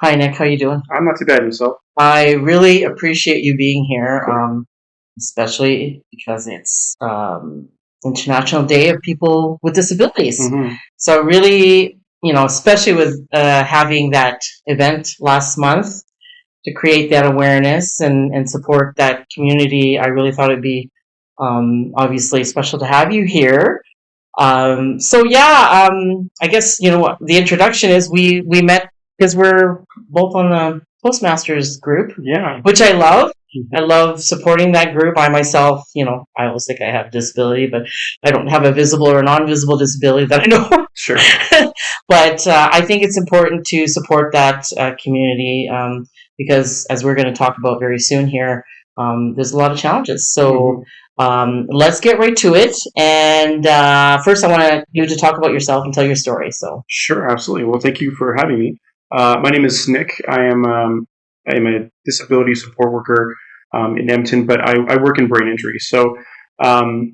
Hi, Nick. How you doing? I'm not too bad myself. I really appreciate you being here, especially because it's International Day of People with Disabilities. Hmm. So really, especially with having that event last month to create that awareness and support that community, I really thought it'd be obviously special to have you here. I guess what the introduction is. We met because we're both on the Postmasters group, Yeah. which I love. Mhm. I love supporting that group. I myself, I always think I have a disability, but I don't have a visible or non-visible disability that I know. Sure. But I think it's important to support that community because, as we're going to talk about very soon here, there's a lot of challenges. Hmm. So let's get right to it. And first, I want you to talk about yourself and tell your story. So, Sure, absolutely. Well, thank you for having me. My name is Nick. I am a disability support worker in Edmonton, but I work in brain injury. So um,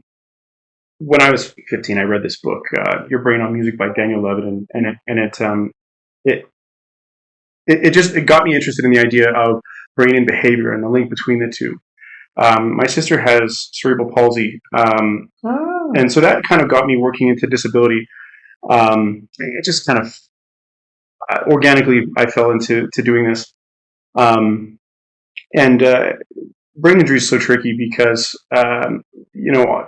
when I was 15, I read this book, Your Brain on Music by Daniel Levitt, it it got me interested in the idea of brain and behavior and the link between the two. My sister has cerebral palsy, and so that kind of got me working into disability. It just kind of organically I fell into doing this. Um, and Brain injury is so tricky because you know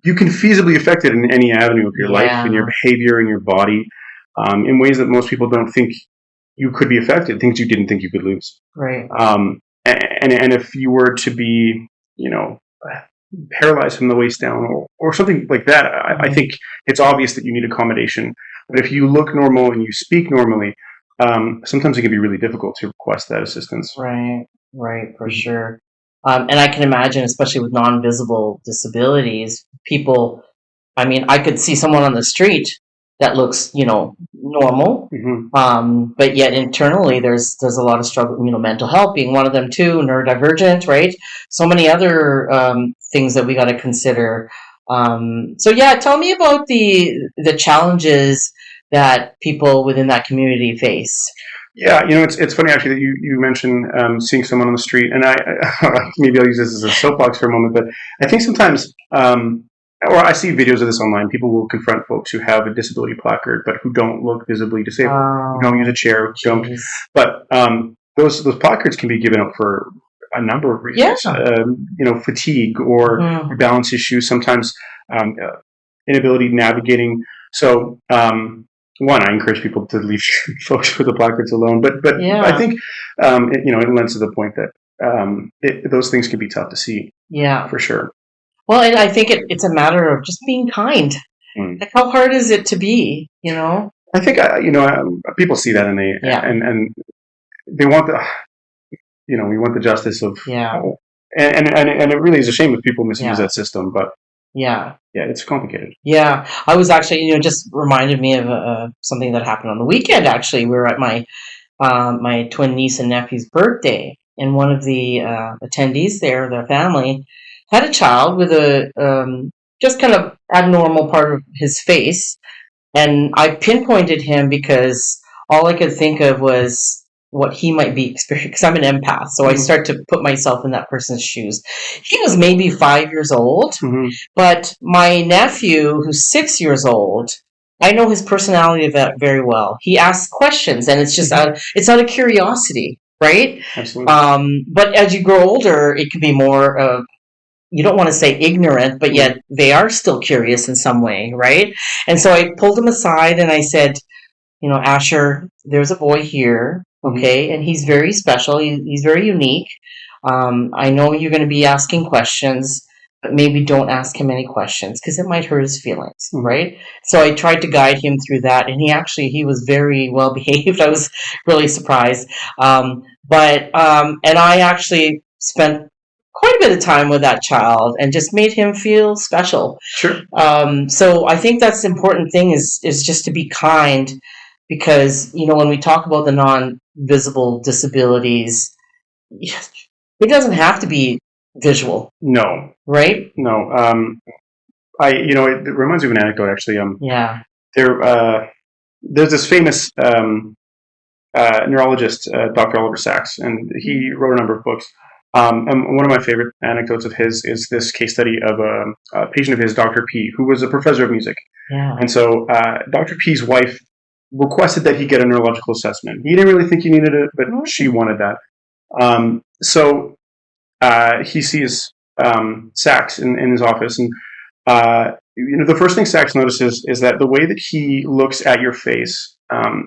you can feasibly affect it in any avenue of your life, in your yeah, behavior, in your body, in ways that most people don't think you could be affected, things you didn't think you could lose. right. And if you were to be, you know, paralyzed from the waist down or something like that, I Mhm. think it's obvious that you need accommodation. But if you look normal and you speak normally, sometimes it can be really difficult to request that assistance. Right, right, for sure. And I can imagine, especially with non-visible disabilities, people. I mean, I could see someone on the street that looks, normal, Mm-hmm. but yet internally there's a lot of struggle. Mental health being one of them too, neurodivergent, right? So many other things that we got to consider. So yeah, tell me about the challenges that people within that community face. Yeah, it's funny actually that you mentioned seeing someone on the street, and maybe I'll use this as a soapbox for a moment, but I think sometimes, or I see videos of this online. People will confront folks who have a disability placard, but who don't look visibly disabled, who don't use a Oh, chair, who don't. jeez. But those placards can be given out for a number of Yeah. reasons. Fatigue or Mhm. balance issues. Sometimes inability navigating. So one, I encourage people to leave folks with the placards alone. But I Yeah. think it lends to the point that those things can be tough to see Yeah. for sure. Well, and I think it's a matter of just being kind. Mm. Like, how hard is it to be? You know? I think people see that and Yeah. they want the we want the justice of Yeah. and it really is a shame if people misuse Yeah. that system. But Yeah. yeah, it's complicated. Yeah. I was actually, just reminded me of something that happened on the weekend. Actually, we were at my twin niece and nephew's birthday, and one of the attendees there, the family, had a child with a just kind of abnormal part of his face. And I pinpointed him because all I could think of was what he might be experiencing. Because I'm an empath, so I Mm-hmm. start to put myself in that person's shoes. He was maybe 5 years old, Mm-hmm. but my nephew, who's 6 years old, I know his personality very well. He asks questions, and Mm-hmm. it's out of curiosity, right? Absolutely. But as you grow older, it can be more of, you don't want to say ignorant, but Mm-hmm. yet they are still curious in some way, right? And so I pulled him aside and I said, Asher, there's a boy here, Mm-hmm. okay, and he's very special. He's very unique. I know you're going to be asking questions, but maybe don't ask him any questions because it might hurt his feelings, Mm-hmm. right? So I tried to guide him through that, and he was very well behaved. I was really surprised. And I actually spent quite a bit of time with that child and just made him feel special. Sure. So I think that's the important thing is just to be kind, because when we talk about the non-visible disabilities, it doesn't have to be visual, No. right? No. It reminds me of an anecdote actually. Yeah. There's this famous neurologist, Dr. Oliver Sacks, and he wrote a number of books. And one of my favorite anecdotes of his is this case study of a patient of his, Dr. P, who was a professor of music. Yeah. And so Dr. P's wife requested that he get a neurological assessment. He didn't really think he needed it, but she wanted that. So he sees Sacks in his office, and the first thing Sacks notices is that the way that he looks at your face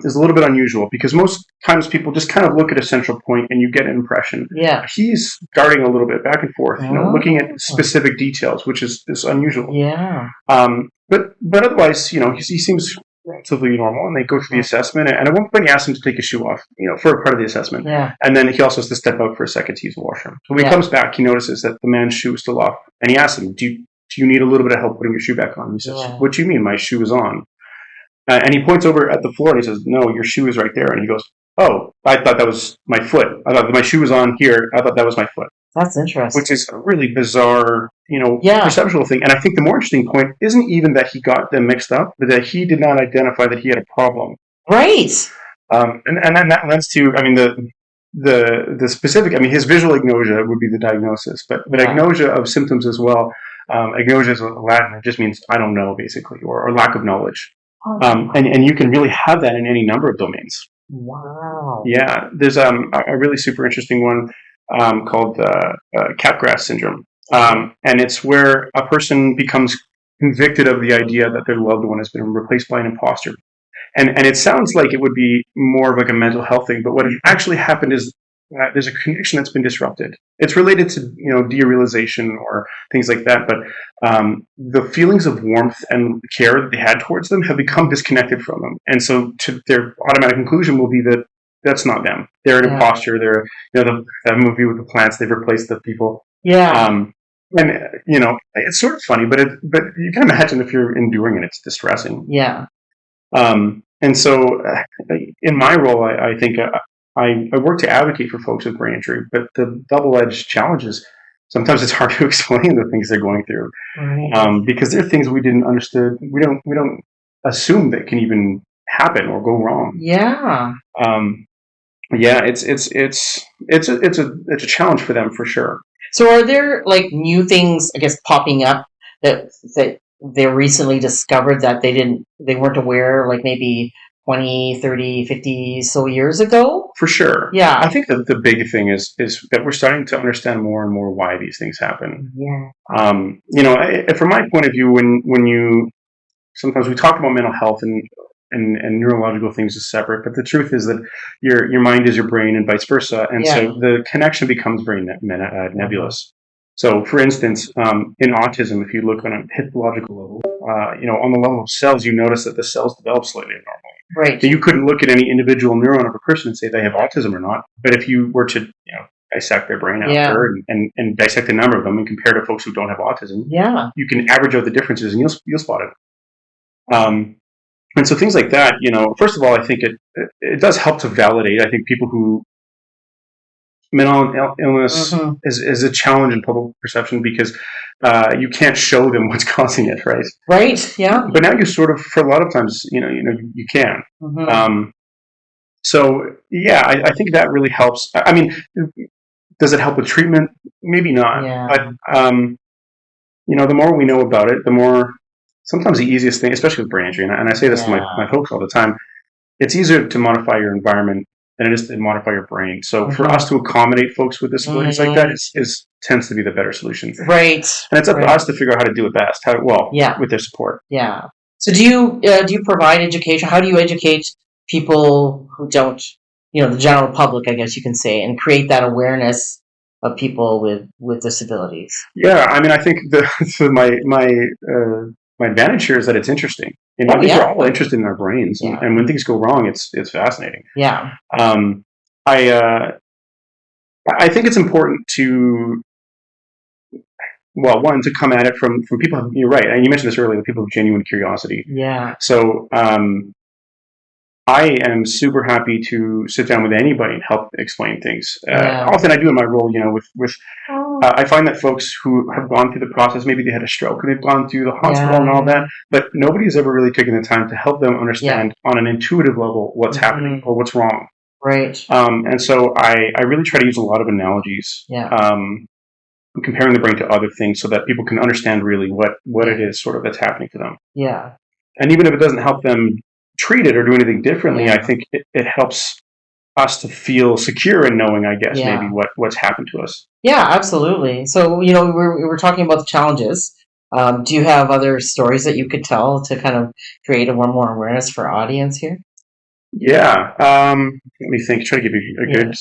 is a little bit unusual, because most times people just kind of look at a central point and you get an impression. Yeah. He's darting a little bit back and forth, looking at specific details, which is unusual. Yeah. But otherwise, he seems relatively normal, and they go through the assessment. And at one point, he asks him to take his shoe off, for a part of the assessment. Yeah. And then he also has to step out for a second to use the washroom. So when he comes back, he notices that the man's shoe is still off, and he asks him, "Do you need a little bit of help putting your shoe back on?" He says, "What do you mean? My shoe is on." And he points over at the floor and he says, "No, your shoe is right there." And he goes, "Oh, I thought that was my foot. I thought my shoe was on here. I thought that was my foot." That's interesting. Which is a really bizarre, perceptual thing. And I think the more interesting point isn't even that he got them mixed up, but that he did not identify that he had a problem. Right. And then that lends to, the specific, his visual agnosia would be the diagnosis, but agnosia of symptoms as well. Agnosia is Latin. It just means I don't know, basically, or lack of knowledge. And you can really have that in any number of domains. Wow. Yeah, there's a really super interesting one called Capgras syndrome, and it's where a person becomes convicted of the idea that their loved one has been replaced by an imposter. And it sounds like it would be more of like a mental health thing, but what actually happened is there's a connection that's been disrupted. It's related to derealization or things like that, but the feelings of warmth and care that they had towards them have become disconnected from them, and so their automatic conclusion will be that that's not them. They're an imposter. They're that movie with the plants. They've replaced the people. Yeah. And it's sort of funny, but you can imagine if you're enduring it, it's distressing. Yeah. And so in my role, I think I work to advocate for folks with brain injury, but the double-edged challenge is sometimes it's hard to explain the things they're going through, because there are things we didn't understand. We don't assume that can even happen or go wrong. Yeah. It's a challenge for them for sure. So are there like new things, I guess, popping up that they recently discovered that they weren't aware, like maybe 20, 30, 50 so years ago? For sure. Yeah. I think that the big thing is that we're starting to understand more and more why these things happen. Yeah. From my point of view, when you sometimes we talk about mental health and neurological things as separate, but the truth is that your mind is your brain and vice versa, and so the connection becomes very nebulous. So, for instance, in autism, if you look on a histological level, on the level of cells, you notice that the cells develop slightly abnormally. Right. So you couldn't look at any individual neuron of a person and say they have autism or not. But if you were to, dissect their brain after and dissect a number of them and compare to folks who don't have autism, you can average out the differences and you'll spot it. And so things like that, first of all, I think it does help to validate. I think people who mental illness is a challenge in public perception because you can't show them what's causing it, right? Right. Yeah. But now you sort of, for a lot of times, you can. So yeah, I think that really helps. I mean, does it help with treatment? Maybe not. Yeah. But the more we know about it, the more. Sometimes the easiest thing, especially with brain injury, and I say this to my folks all the time, it's easier to modify your environment than it is to modify your brain. So for us to accommodate folks with disabilities like that tends to be the better solution. Right. And it's up to us to figure out how to do it best. With their support. Yeah. So do you provide education? How do you educate people who don't, the general public, I guess you can say, and create that awareness of people with disabilities? Yeah, I think my advantage here is that it's interesting. We're all interested in our brains, and when things go wrong, it's fascinating. Yeah. I think it's important to, one, to come at it from people. You're right, and you mentioned this earlier. People with genuine curiosity. Yeah. So I am super happy to sit down with anybody and help explain things. Often I do in my role, I find that folks who have gone through the process, maybe they had a stroke and they've gone through the hospital and all that, but nobody's ever really taken the time to help them understand on an intuitive level what's happening or what's wrong. Right. And so I really try to use a lot of analogies. Yeah. Comparing the brain to other things so that people can understand really what it is sort of that's happening to them. Yeah. And even if it doesn't help them treat it or do anything differently, Yeah. I think it helps us to feel secure in knowing, I guess, Yeah. maybe what's happened to us. Yeah, absolutely. So, we're talking about the challenges. Do you have other stories that you could tell to kind of create a more awareness for our audience here? Yeah. Let me think. Try to give you a Yeah. good.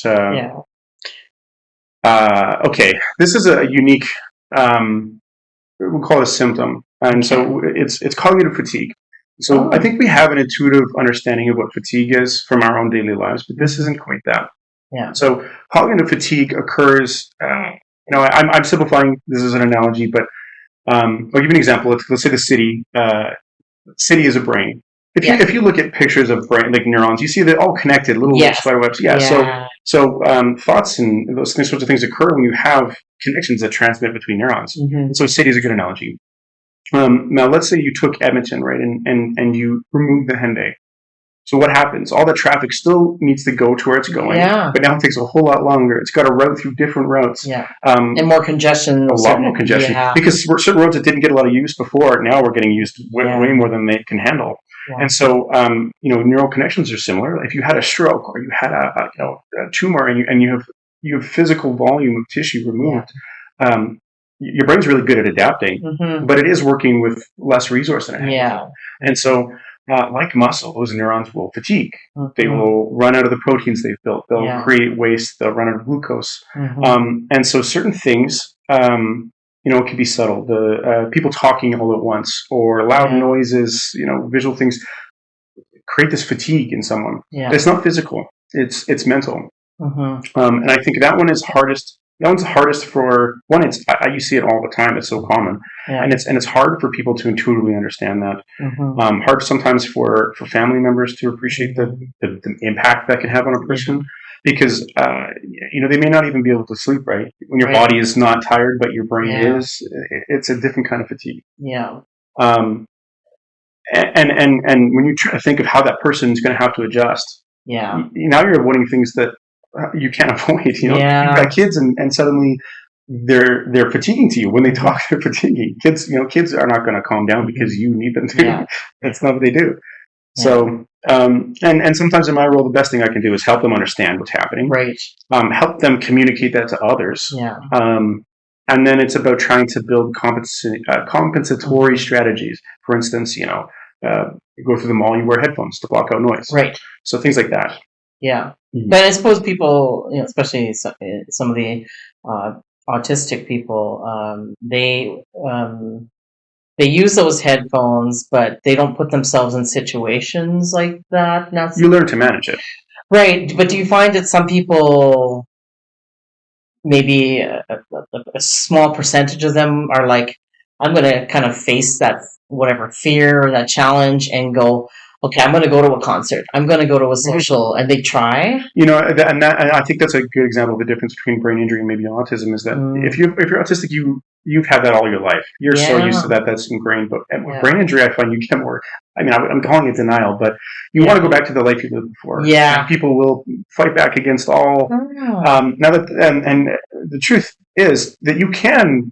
Yeah. Okay. This is a unique. We'll call it a symptom, and Okay. so it's cognitive fatigue. So I Oh. think we have an intuitive understanding of what fatigue is from our own daily lives, but this isn't quite that. Yeah. So cognitive fatigue occurs. I'm simplifying this as an analogy, but I'll give you an example. Let's say the city. City is a brain. If you look at pictures of brain like neurons, you see they're all connected, little Yes. spider webs. Yeah. So thoughts and those sorts of things occur when you have connections that transmit between neurons. Mm-hmm. So city is a good analogy. Now let's say you took Edmonton, right, and you removed the Henday. So what happens? All the traffic still needs to go to where it's going, but now it takes a whole lot longer. It's got to route through different routes. Yeah. And more congestion. A lot more congestion. Yeah. Because certain roads that didn't get a lot of use before, now we're getting used way more than they can handle. Yeah. And so, neural connections are similar. If you had a stroke or you had a tumor and you have physical volume of tissue removed, your brain's really good at adapting, but it is working with less resource than it has. Yeah. And so, like muscle, those neurons will fatigue. They will run out of the proteins they've built. They'll create waste. They'll run out of glucose. And so certain things, it can be subtle. The people talking all at once or loud noises, visual things create this fatigue in someone. Yeah. It's not physical. It's mental. And I think that one is hardest. That one's the hardest for one. You see it all the time. It's so common, and it's hard for people to intuitively understand that. Hard sometimes for family members to appreciate the impact that can have on a person, because they may not even be able to sleep right when your body is not tired, but your brain is. It's a different kind of fatigue. Yeah. And when you try to think of how that person is going to have to adjust, now you're avoiding things that you can't avoid. You've got kids, and suddenly they're fatiguing to you. When they talk, they're fatiguing. Kids are not going to calm down because you need them to. Yeah. That's not what they do. Yeah. So, and sometimes in my role, the best thing I can do is help them understand what's happening. Right. Help them communicate that to others. Yeah. And then it's about trying to build compensatory strategies. For instance, you go through the mall, you wear headphones to block out noise. Right. So things like that. Yeah. Mm-hmm. But I suppose people, especially some of the autistic people, they use those headphones, but they don't put themselves in situations like that. Now, you learn to manage it. Right. But do you find that some people, maybe a small percentage of them are like, I'm going to kind of face that whatever fear or that challenge and go, okay, I'm going to go to a concert. I'm going to go to a social, and they try. And I think that's a good example of the difference between brain injury and maybe autism is that if you're autistic, you've had that all your life. You're so used to that. That's ingrained. But with brain injury, I find you get more. I mean, I'm calling it denial, but you want to go back to the life you lived before. Yeah. And people will fight back against all. Now that and the truth is that you can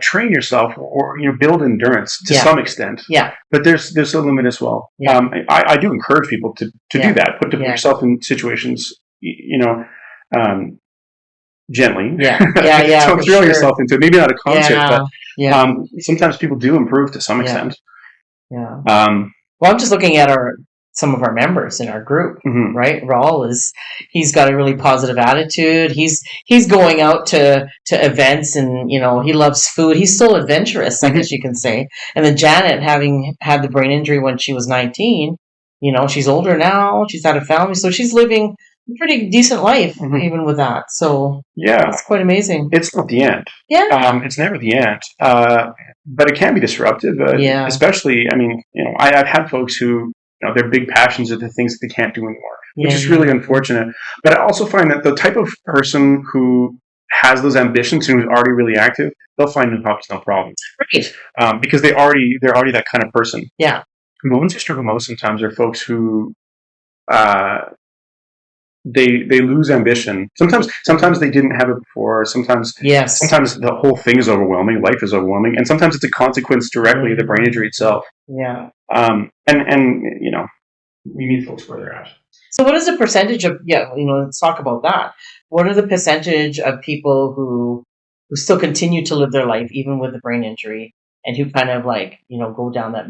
train yourself or build endurance to some extent. Yeah. But there's a limit as well. Yeah. I do encourage people to do that. Put yourself in situations, gently. Yeah. Yeah. Don't throw yourself into it. Maybe not a concert, but sometimes people do improve to some extent. Yeah. Well, I'm just looking at some of our members in our group, right? Raul he's got a really positive attitude. He's going out to events, and he loves food. He's still adventurous, I guess you can say. And then Janet, having had the brain injury when she was 19, she's older now. She's had a family, so she's living a pretty decent life even with that. So it's quite amazing. It's not the end. Yeah. It's never the end. But it can be disruptive. Especially, I've had folks who, their big passions are the things that they can't do anymore, which is really unfortunate. But I also find that the type of person who has those ambitions and who's already really active, they'll find new hobbies, no problem. Right. Because they're already that kind of person. Yeah. The ones who struggle most sometimes are folks who they lose ambition. Sometimes they didn't have it before. Sometimes Yes. the whole thing is overwhelming. Life is overwhelming, and sometimes it's a consequence directly of the brain injury itself. Yeah. And we meet folks where they're at. So what is the percentage of, let's talk about that. What are the percentage of people who still continue to live their life even with the brain injury and who kind of go down that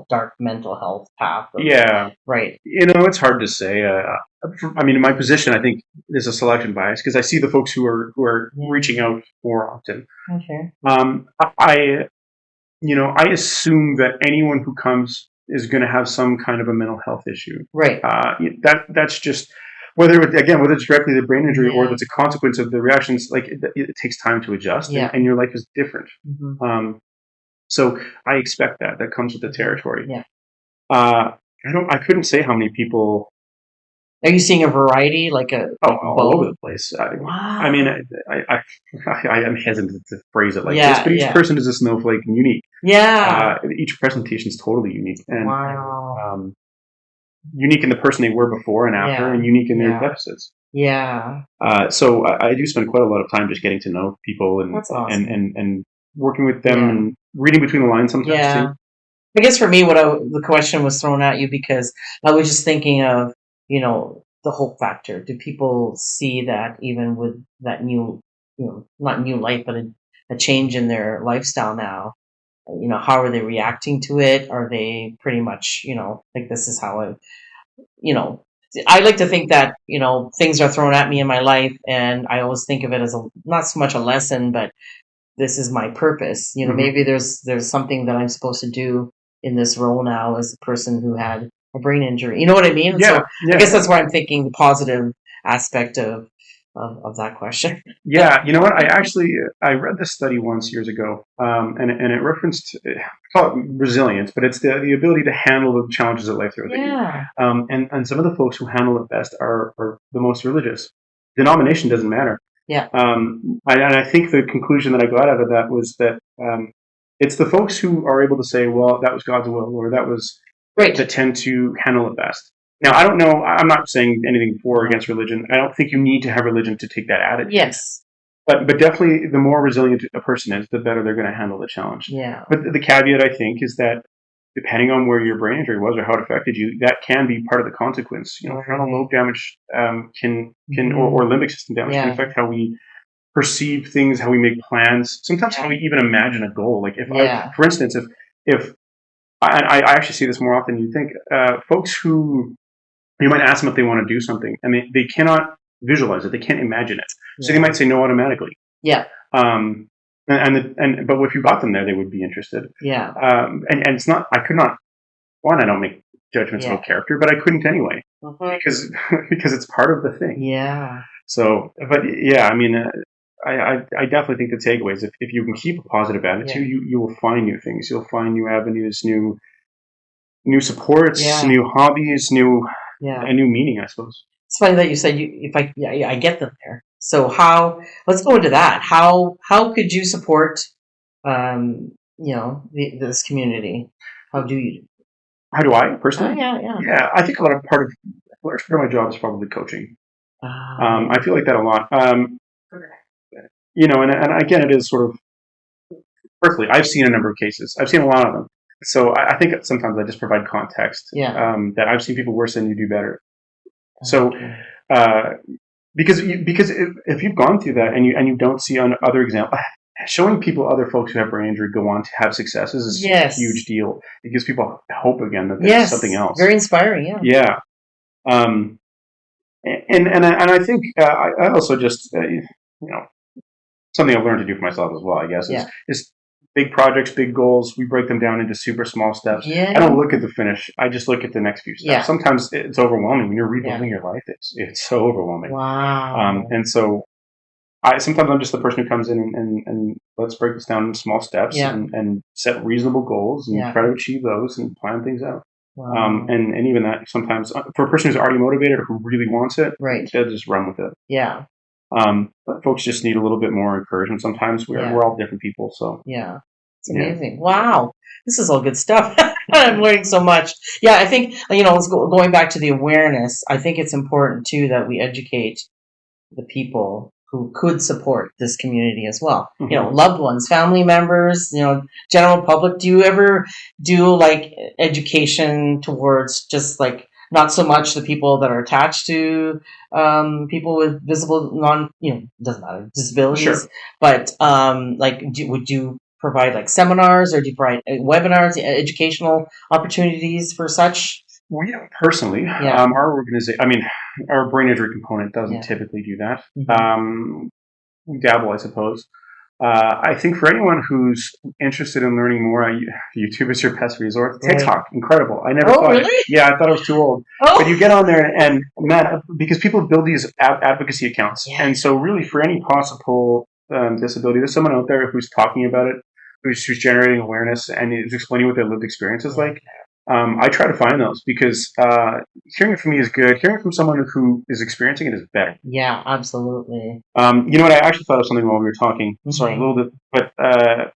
dark mental health path? Yeah. Right. It's hard to say. I mean, in my position, I think there's a selection bias because I see the folks who are reaching out more often. Okay. I assume that anyone who comes is going to have some kind of a mental health issue. Right. That's just whether it's directly the brain injury or if it's a consequence of the reactions. Like it takes time to adjust, and your life is different. Mm-hmm. So I expect that comes with the territory. Yeah. I couldn't say how many people. Are you seeing a variety, all over the place? Wow. I mean, I am hesitant to phrase it like this, but each person is a snowflake and unique. Yeah. Each presentation is totally unique, and wow. Unique in the person they were before and after, and unique in their deficits. Yeah. So I do spend quite a lot of time just getting to know people and that's awesome. and working with them and reading between the lines sometimes. Yeah. Too. I guess for me, the question was thrown at you because I was just thinking of, the hope factor. Do people see that even with that new, not new life, but a change in their lifestyle now? How are they reacting to it? Are they pretty much, this is how I like to think that, things are thrown at me in my life and I always think of it as not so much a lesson, but this is my purpose. Mm-hmm. Maybe there's something that I'm supposed to do in this role now as a person who had a brain injury. You know what I mean? Yeah. I guess that's why I'm thinking the positive aspect of that question. Yeah, you know what? I read this study once years ago, and it referenced call it resilience, but it's the ability to handle the challenges that life throws at you. And some of the folks who handle it best are the most religious. Denomination doesn't matter. Yeah. I think the conclusion that I got out of that was that it's the folks who are able to say, well, that was God's will, or that was that tend to handle it best. Now, I don't know. I'm not saying anything for or against religion. I don't think you need to have religion to take that attitude. Yes. But definitely, the more resilient a person is, the better they're going to handle the challenge. Yeah. But the caveat, I think, is that depending on where your brain injury was or how it affected you, that can be part of the consequence. Frontal lobe damage can or limbic system damage can affect how we perceive things, how we make plans, sometimes how we even imagine a goal. Like for instance, if I actually see this more often than you think, folks who you might ask them if they want to do something, and they cannot visualize it, they can't imagine it, so they might say no automatically. Yeah. But if you got them there, they would be interested. Yeah. And it's not. I could not. One, I don't make judgments about character, but I couldn't anyway because it's part of the thing. Yeah. So, but yeah, I mean, I definitely think the takeaway is if you can keep a positive attitude, you will find new things. You'll find new avenues, new supports, new hobbies, a new meaning, I suppose. It's funny that you said I get them there. So let's go into that. How could you support, this community? How do you? How do I personally? Yeah. I think part of my job is probably coaching. I feel like that a lot. And again, it is sort of personally, I've seen a number of cases. I've seen a lot of them. So I think sometimes I just provide context. That I've seen people worse than you do better. So, because if you've gone through that and you don't see on other examples, showing people other folks who have brain injury go on to have successes is a huge deal. It gives people hope again that there's something else. Very inspiring. Yeah. And I think I also just something I've learned to do for myself as well. I guess is big projects, big goals. We break them down into super small steps. I don't look at the finish. I just look at the next few steps. Sometimes it's overwhelming when you're rebuilding your life. It's so overwhelming. Wow. And so sometimes I'm just the person who comes in and let's break this down in small steps and set reasonable goals and try to achieve those and plan things out. Wow. And even that sometimes for a person who's already motivated or who really wants it, they'll just run with it. Yeah. But folks just need a little bit more encouragement. Sometimes we're all different people. So it's amazing. Wow, this is all good stuff. I'm learning so much. Yeah, I think, going back to the awareness, I think it's important too that we educate the people who could support this community as well. Loved ones, family members, general public. Do you ever do like education towards just like not so much the people that are attached to people with visible doesn't matter disabilities, Sure. but would you provide like seminars or do you provide webinars, educational opportunities for such? We don't personally. Yeah. Our organization, I mean, our brain injury component doesn't Yeah. typically do that. Mhm. We dabble, I suppose. I think for anyone who's interested in learning more, YouTube is your best resource. Right. TikTok, incredible. I never Oh, thought. really? Yeah, I thought I was too old. Oh. But you get on there and man, because people build these advocacy accounts, Yeah. and so really for any possible disability, there's someone out there who's talking about it, who's generating awareness and is explaining what their lived experience is like. I try to find those because hearing it from me is good. Hearing it from someone who is experiencing it is better. Yeah, absolutely. You know what? I actually thought of something while we were talking. Sorry, a little bit, but I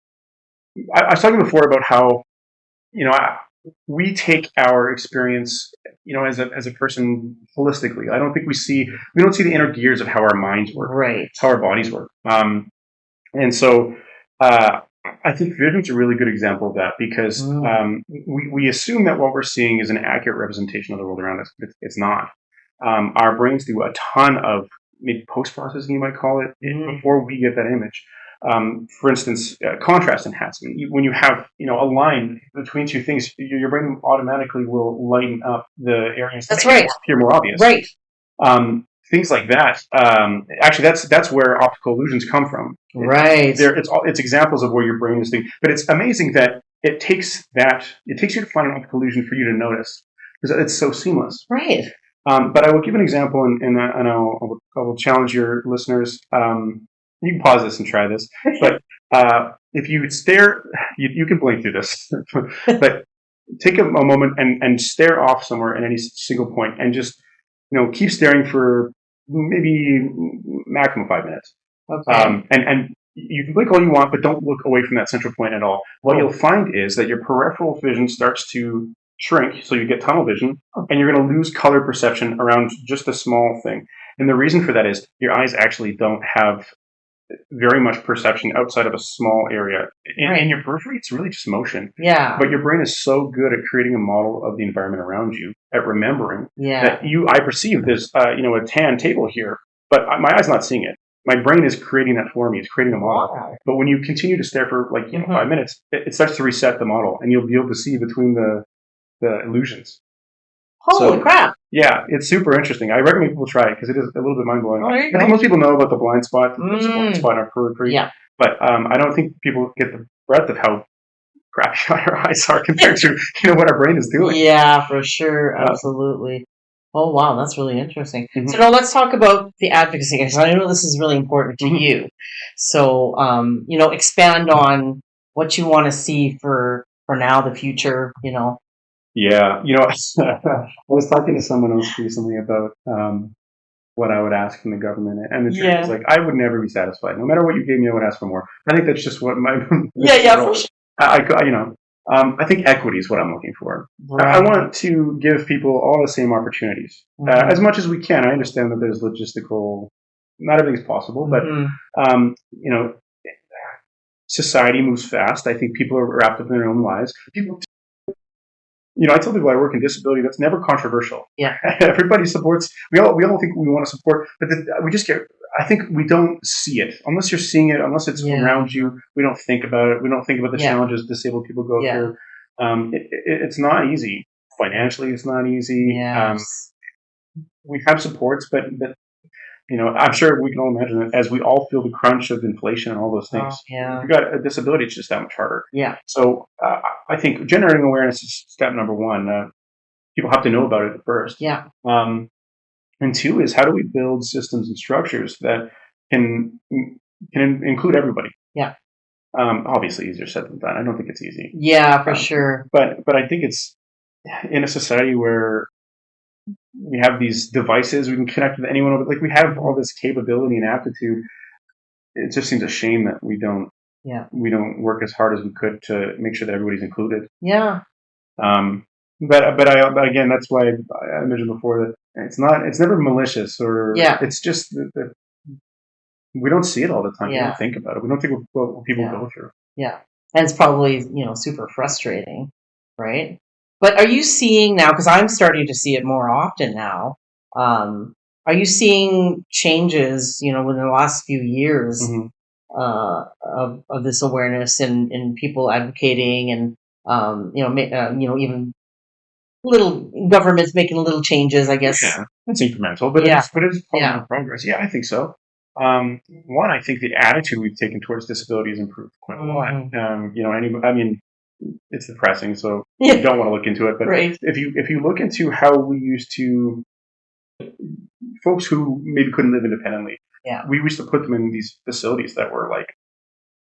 was talking before about how we take our experience, as a person holistically. I don't think we don't see the inner gears of how our minds work, right? How our bodies work. And so I think vision's a really good example of that because we assume that what we're seeing is an accurate representation of the world around us, but it's not. Our brains do a ton of maybe post-processing, you might call it, before we get that image. For instance, contrast enhancement. When you have a line between two things, your brain automatically will lighten up the areas that appear more obvious. Right. Things like that. Actually, that's where optical illusions come from. Right. It's examples of where your brain is thinking. But it's amazing that it takes you to find an optical illusion for you to notice because it's so seamless. Right. But I will give an example, and I will challenge your listeners. You can pause this and try this. But if you stare, you can blink through this. But take a moment and stare off somewhere at any single point, and just keep staring for maybe maximum 5 minutes. Okay. And you can blink all you want, but don't look away from that central point at all. What you'll find is that your peripheral vision starts to shrink, so you get tunnel vision, and you're going to lose color perception around just a small thing. And the reason for that is your eyes actually don't have very much perception outside of a small area. In your periphery, it's really just motion. Yeah. But your brain is so good at creating a model of the environment around you, at remembering that I perceive there's a tan table here, but my eye's not seeing it. My brain is creating that for me. It's creating a model. Wow. But when you continue to stare for 5 minutes, it starts to reset the model, and you'll be able to see between the illusions. Holy crap! Yeah, it's super interesting. I recommend people try it because it is a little bit mind-blowing. Oh, I think most people know about the blind spot, the blind spot in our periphery. Yeah. But I don't think people get the breadth of how crappy our eyes are compared to what our brain is doing. Yeah, for sure. Absolutely. Oh, wow. That's really interesting. Mm-hmm. So now let's talk about the advocacy, because I know this is really important to you. So, expand on what you want to see for now, the future, Yeah. I was talking to someone else recently about what I would ask from the government, and the truth is, like, I would never be satisfied. No matter what you gave me, I would ask for more. I think that's just what my for sure. I think equity is what I'm looking for. Right. I want to give people all the same opportunities as much as we can. I understand that there's logistical, not everything's possible, but society moves fast. I think people are wrapped up in their own lives. I tell people I work in disability. That's never controversial. Yeah, everybody supports. We all think we want to support, but we just get. I think we don't see it unless you're seeing it. Unless it's around you, we don't think about it. We don't think about the challenges disabled people go through. It's not easy financially. It's not easy. Yes. We have supports, but I'm sure we can all imagine that as we all feel the crunch of inflation and all those things. If you've got a disability, it's just that much harder. Yeah. So I think generating awareness is step number one. People have to know about it first. Yeah. And two is, how do we build systems and structures that can include everybody? Yeah. Obviously, easier said than done. I don't think it's easy. Yeah, for sure. But I think it's in a society where we have these devices, we can connect with anyone. Like, we have all this capability and aptitude. It just seems a shame that we don't work as hard as we could to make sure that everybody's included. Yeah. But again, that's why I mentioned before that it's never malicious, or it's just that we don't see it all the time. We don't think about it. We don't think of what people go through. Yeah. And it's probably, super frustrating, right? But are you seeing now, because I'm starting to see it more often now, are you seeing changes, within the last few years of this awareness and people advocating and, even little governments making little changes, I guess. Yeah, it's incremental, but it's positive progress. Yeah, I think so. One, I think the attitude we've taken towards disability has improved quite a lot. It's depressing, so you don't want to look into it. But if you look into how we used to, folks who maybe couldn't live independently, we used to put them in these facilities that were like,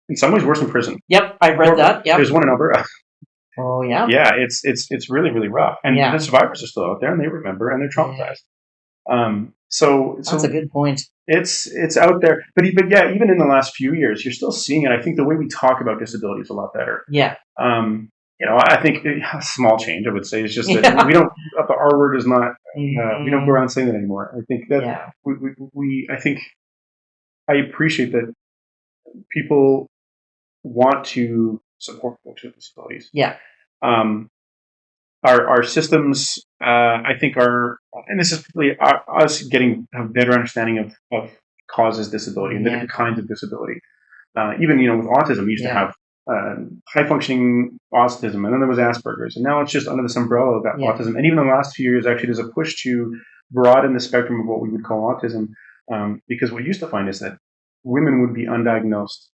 in some ways, worse than prison. Yep, I read that. Yep. There's one in Alberta. Oh yeah. Yeah, it's really, really rough, and the survivors are still out there, and they remember, and they're traumatized. So that's a good point. It's out there, but even in the last few years, you're still seeing it. I think the way we talk about disability is a lot better. Yeah. I think a small change, I would say, is just that we don't. The R word is not. We don't go around saying that anymore. I think that I think I appreciate that people want to support folks with disabilities. Yeah. Our systems, I think, and this is really us getting a better understanding of causes disability and the different kinds of disability. Even with autism, we used to have high functioning autism, and then there was Asperger's, and now it's just under this umbrella of autism. And even in the last few years, actually, there's a push to broaden the spectrum of what we would call autism, because what we used to find is that women would be undiagnosed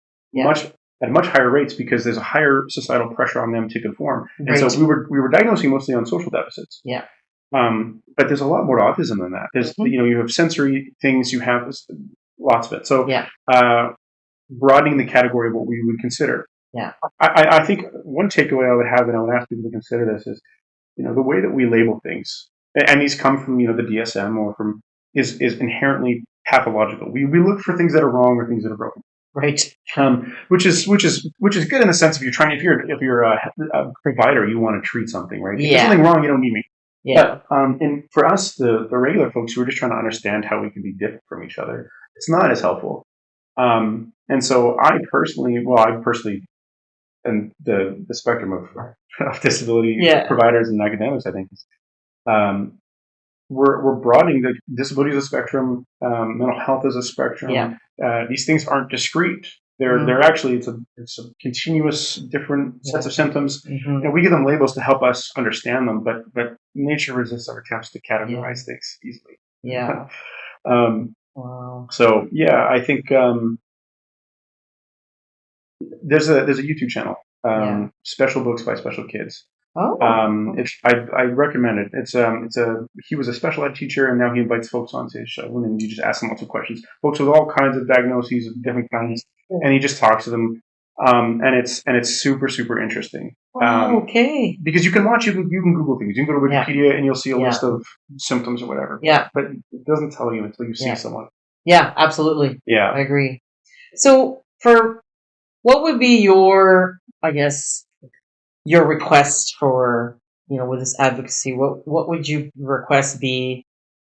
at much higher rates because there's a higher societal pressure on them to conform. And so we were diagnosing mostly on social deficits. Yeah. But there's a lot more to autism than that. There's you have sensory things, you have lots of it. So broadening the category of what we would consider. Yeah. I think one takeaway I would have, and I would ask people to consider this, is the way that we label things, and these come from the DSM or from is inherently pathological. We look for things that are wrong or things that are broken. Right. Which is good in the sense if you're a provider, you want to treat something, right? If there's something wrong, you don't need me. Yeah. But and for us, the regular folks who are just trying to understand how we can be different from each other, it's not as helpful. And so I personally, and the spectrum of disability providers and academics, I think, we're broadening the disability as a spectrum, mental health as a spectrum. Yeah. These things aren't discrete. They're actually it's a continuous different sets of symptoms. And we give them labels to help us understand them, but nature resists our attempts to categorize things easily. Yeah. Wow. So I think there's a YouTube channel, Special Books by Special Kids. Oh. I recommend it. He was a special ed teacher, and now he invites folks onto his show, and you just ask them lots of questions. Folks with all kinds of diagnoses of different kinds, and he just talks to them. And it's super, super interesting. Okay. Because you can Google things. You can go to Wikipedia and you'll see a list of symptoms or whatever. Yeah. But it doesn't tell you until you see someone. Yeah, absolutely. Yeah. I agree. So what would be your request for, with this advocacy? What would your request be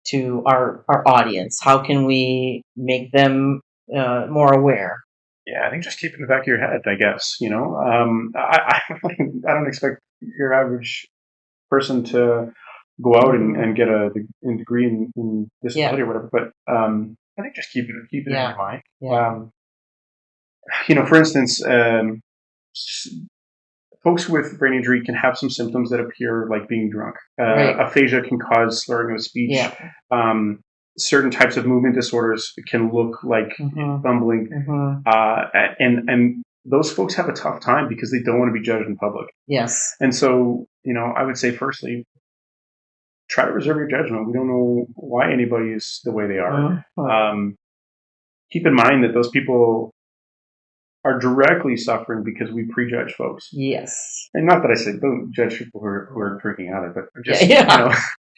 to our audience? How can we make them more aware? Yeah, I think just keep it in the back of your head, I guess. I don't expect your average person to go out and get a degree in disability or whatever, but I think just keep it in your mind. Yeah. For instance, folks with brain injury can have some symptoms that appear like being drunk. Aphasia can cause slurring of speech. Yeah. Certain types of movement disorders can look like fumbling. And those folks have a tough time because they don't want to be judged in public. Yes. And so, I would say firstly, try to reserve your judgment. We don't know why anybody is the way they are. Keep in mind that those people are directly suffering because we prejudge folks. Yes. And not that I say don't judge people who are drinking out of it, but just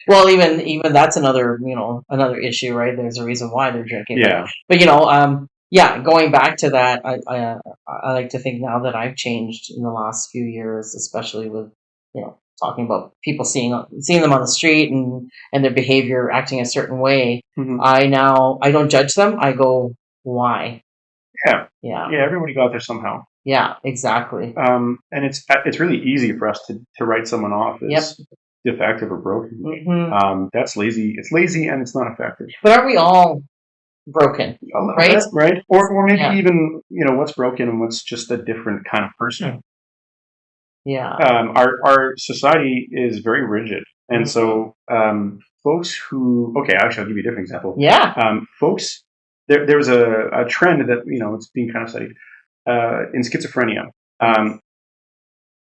Well, even that's another issue, right? There's a reason why they're drinking. Yeah. But going back to that, I like to think now that I've changed in the last few years, especially with talking about people seeing them on the street and their behavior acting a certain way. Mm-hmm. I don't judge them. I go, why? Yeah. Yeah. Yeah. Everybody got there somehow. Yeah, exactly. And it's really easy for us to write someone off as defective or broken. Mm-hmm. That's lazy. It's lazy and it's not effective. But aren't we all broken? A little right? bit, right? Or maybe even, what's broken and what's just a different kind of person. Yeah. Our society is very rigid. And so folks who, actually, I'll give you a different example. Yeah. Folks, there was a trend that, it's being kind of studied in schizophrenia.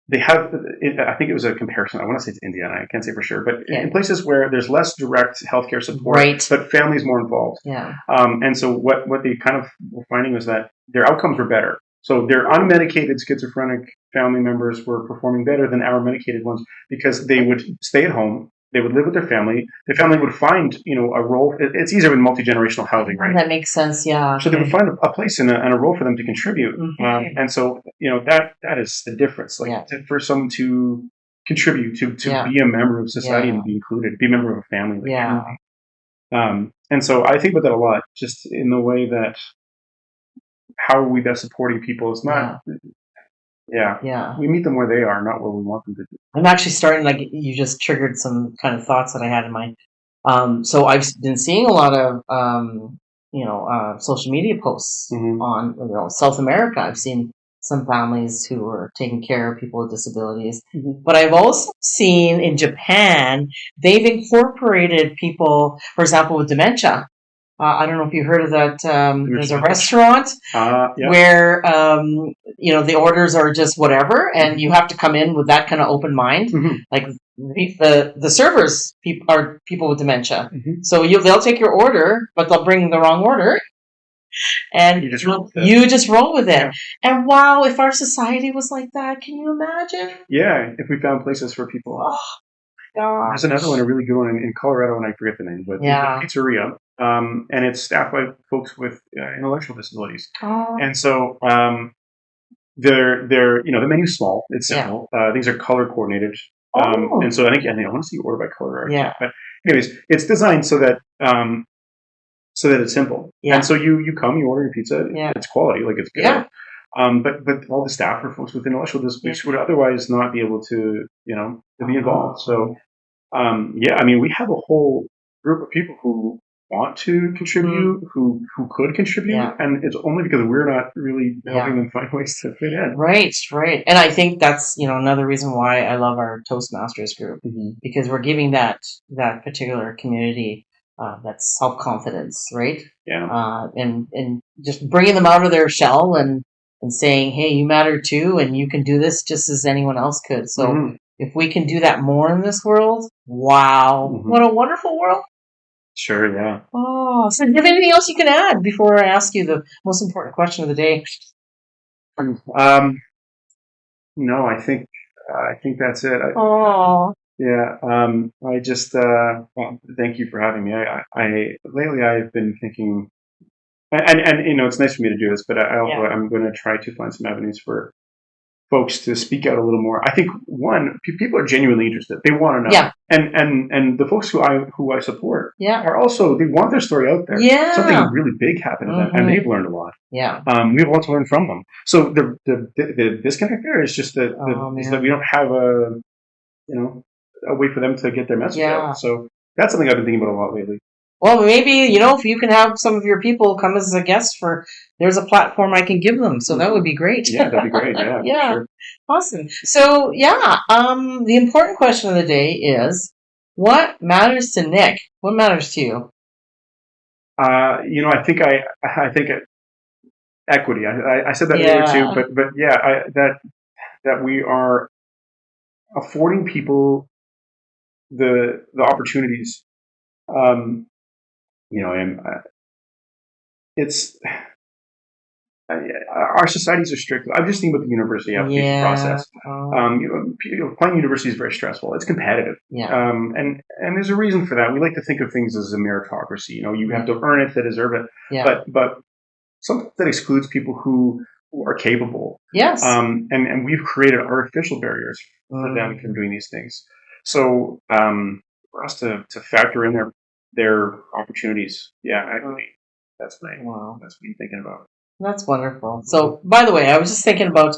They have, I think it was a comparison. I want to say it's Indiana. I can't say for sure, but in places where there's less direct healthcare support, but families more involved. Yeah. And so what they kind of were finding was that their outcomes were better. So their unmedicated schizophrenic family members were performing better than our medicated ones because they would stay at home. They would live with their family. Their family would find, a role. It's easier in multi-generational housing, right? That makes sense, yeah. So they would find a place and a role for them to contribute. Mm-hmm. And so, that is the difference. For someone to contribute, to be a member of society and be included, be a member of a family. And so I think about that a lot, just in the way that how are we best supporting people? It's not... Yeah. We meet them where they are, not where we want them to be. I'm actually starting, you just triggered some kind of thoughts that I had in mind. So I've been seeing a lot of, social media posts on, South America. I've seen some families who are taking care of people with disabilities. Mm-hmm. But I've also seen in Japan, they've incorporated people, for example, with dementia. I don't know if you heard of that. There's a restaurant where, the orders are just whatever, and you have to come in with that kind of open mind. Mm-hmm. Like the servers are people with dementia. Mm-hmm. So they'll take your order, but they'll bring the wrong order. And you just roll with it. Yeah. And wow, if our society was like that, can you imagine? Yeah, if we found places for people. Oh, gosh. There's another one, a really good one in Colorado, and I forget the name, but it's a pizzeria. And it's staffed by folks with intellectual disabilities. Oh. And so they're the menu's small. It's simple. Things are color coordinated. And so I want to see you order by color. Yeah. But anyways, it's designed so that it's simple. Yeah. And so you come, you order your pizza. Yeah. It's quality, it's good. Yeah. But all the staff are folks with intellectual disabilities who would otherwise not be able to be involved. So we have a whole group of people who want to contribute, who could contribute, and it's only because we're not really helping them find ways to fit in. Right. And I think that's another reason why I love our Toastmasters group, because we're giving that particular community that self-confidence, right? Yeah. And just bringing them out of their shell and saying, hey, you matter too, and you can do this just as anyone else could. So if we can do that more in this world, wow, what a wonderful world. Sure, yeah. Oh, so do you have anything else you can add before I ask you the most important question of the day? No, I think that's it. Yeah. I just thank you for having me. I lately I've been thinking, and it's nice for me to do this, but I'm going to try to find some avenues for folks to speak out a little more. I think people are genuinely interested. They want to know. Yeah. And the folks who I support are also, they want their story out there. Yeah. Something really big happened to them, and they've learned a lot. Yeah. We have a lot to learn from them. So the disconnect there is just that we don't have a way for them to get their message out. So that's something I've been thinking about a lot lately. Well, maybe, if you can have some of your people come as a guest there's a platform I can give them. So that would be great. Yeah, that'd be great. Yeah. Yeah. Sure. Awesome. So, the important question of the day is, what matters to Nick? What matters to you? I think equity. I said that earlier too, but that we are affording people the opportunities. It's our societies are strict. I'm just thinking about the university application process. Applying university is very stressful. It's competitive. Yeah. And there's a reason for that. We like to think of things as a meritocracy. You have to earn it to deserve it. Yeah. But something that excludes people who are capable. Yes. And we've created artificial barriers for them from doing these things. So for us to factor in their opportunities, that's what I'm thinking about. That's wonderful. So, by the way, I was just thinking about,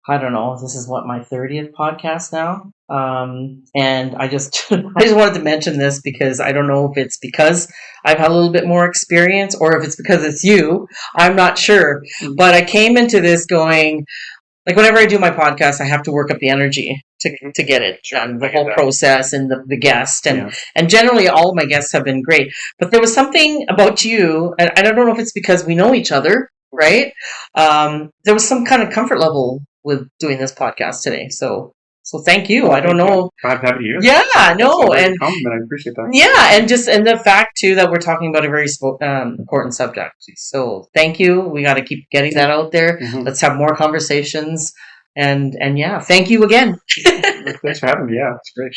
I don't know, this is what, my 30th podcast now. And I just wanted to mention this because I don't know if it's because I've had a little bit more experience or if it's because it's you. I'm not sure. But I came into this going, like, whenever I do my podcast, I have to work up the energy to get it done, the whole process and the guest. And generally all of my guests have been great. But there was something about you, and I don't know if it's because we know each other, right? There was some kind of comfort level with doing this podcast today. So thank you. I don't know. I'm happy to hear. Yeah, no, and compliment. I appreciate that. Yeah, and the fact too that we're talking about a very important subject. So thank you. We got to keep getting that out there. Let's have more conversations. And yeah, thank you again. Thanks for having me. Yeah, it's great.